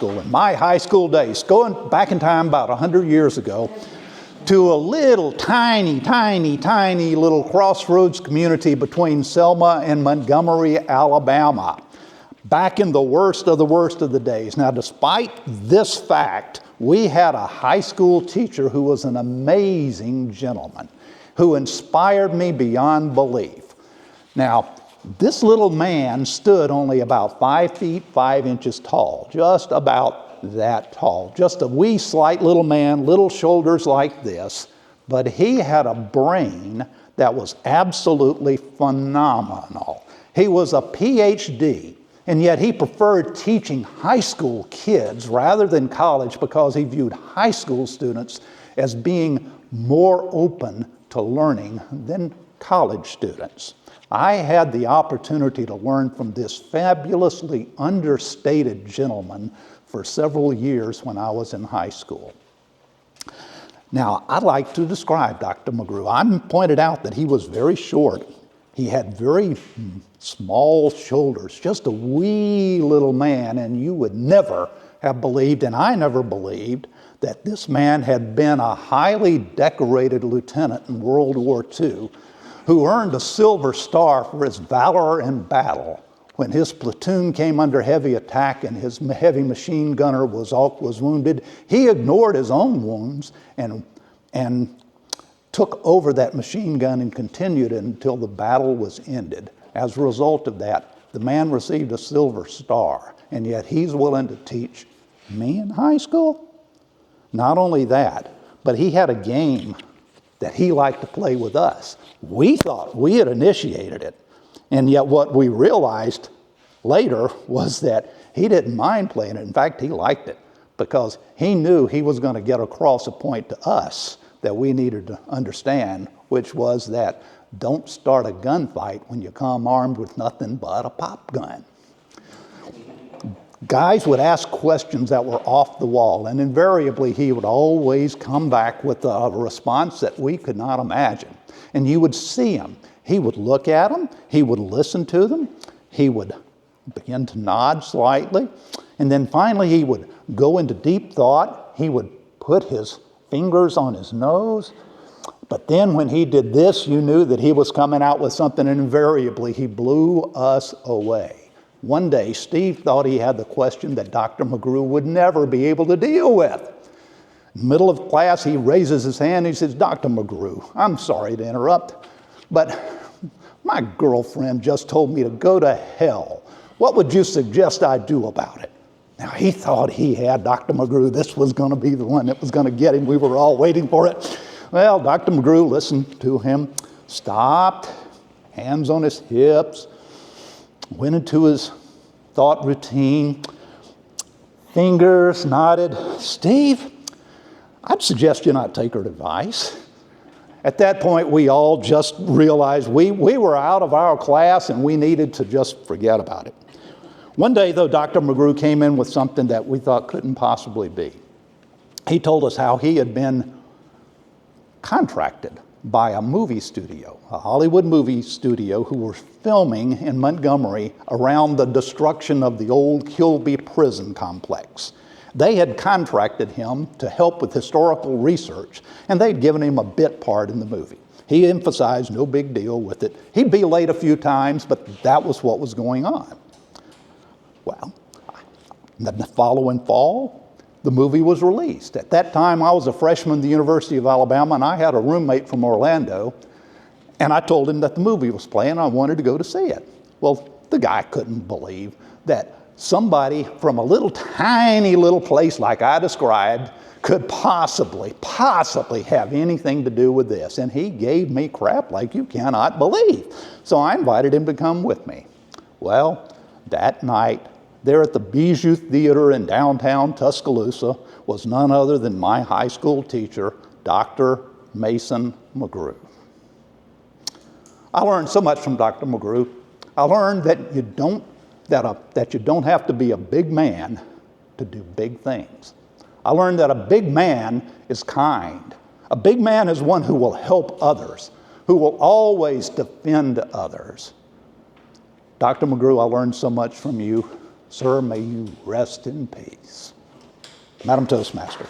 school, in my high school days, going back in time about 100 years ago, to a little tiny little crossroads community between Selma and Montgomery, Alabama, back in the worst of the days. Now, despite this fact, we had a high school teacher who was an amazing gentleman, who inspired me beyond belief. Now, this little man stood only about 5 feet 5 inches tall, just about that tall. Just a wee slight little man, little shoulders like this, but he had a brain that was absolutely phenomenal. He was a PhD, and yet he preferred teaching high school kids rather than college because he viewed high school students as being more open to learning than college students. I had the opportunity to learn from this fabulously understated gentleman for several years when I was in high school. Now, I'd like to describe Dr. McGrew. I pointed out that he was very short. He had very small shoulders, just a wee little man, and you would never have believed, and I never believed, that this man had been a highly decorated lieutenant in World War II who earned a Silver Star for his valor in battle. When his platoon came under heavy attack and his heavy machine gunner was wounded, he ignored his own wounds and took over that machine gun and continued it until the battle was ended. As a result of that, the man received a Silver Star, and yet he's willing to teach me in high school? Not only that, but he had a game that he liked to play with us. We thought we had initiated it. And yet what we realized later was that he didn't mind playing it. In fact, he liked it because he knew he was going to get across a point to us that we needed to understand, which was that don't start a gunfight when you come armed with nothing but a pop gun. Guys would ask questions that were off the wall, and invariably he would always come back with a response that we could not imagine. And you would see him. He would look at them, he would listen to them, he would begin to nod slightly, and then finally he would go into deep thought. He would put his fingers on his nose, but then when he did this, you knew that he was coming out with something, and invariably he blew us away. One day, Steve thought he had the question that Dr. McGrew would never be able to deal with. In the middle of class, he raises his hand and he says, "Dr. McGrew, I'm sorry to interrupt, but my girlfriend just told me to go to hell. What would you suggest I do about it?" Now, he thought he had Dr. McGrew. This was going to be the one that was going to get him. We were all waiting for it. Well, Dr. McGrew listened to him, stopped, hands on his hips, went into his thought routine, fingers nodded. "Steve, I'd suggest you not take her advice." At that point, we all just realized we were out of our class and we needed to just forget about it. One day, though, Dr. McGrew came in with something that we thought couldn't possibly be. He told us how he had been contracted by a movie studio, a Hollywood movie studio, who were filming in Montgomery around the destruction of the old Kilby prison complex. They had contracted him to help with historical research, and they'd given him a bit part in the movie. He emphasized no big deal with it. He'd be late a few times, but that was what was going on. Well, the following fall, the movie was released. At that time, I was a freshman at the University of Alabama, and I had a roommate from Orlando, and I told him that the movie was playing, and I wanted to go to see it. Well, the guy couldn't believe that somebody from a little tiny little place like I described could possibly have anything to do with this. And he gave me crap like you cannot believe. So I invited him to come with me. Well, that night, there at the Bijou Theater in downtown Tuscaloosa was none other than my high school teacher, Dr. Mason McGrew. I learned so much from Dr. McGrew. I learned that you don't have to be a big man to do big things. I learned that a big man is kind. A big man is one who will help others, who will always defend others. Dr. McGrew, I learned so much from you. Sir, may you rest in peace. Madam Toastmaster.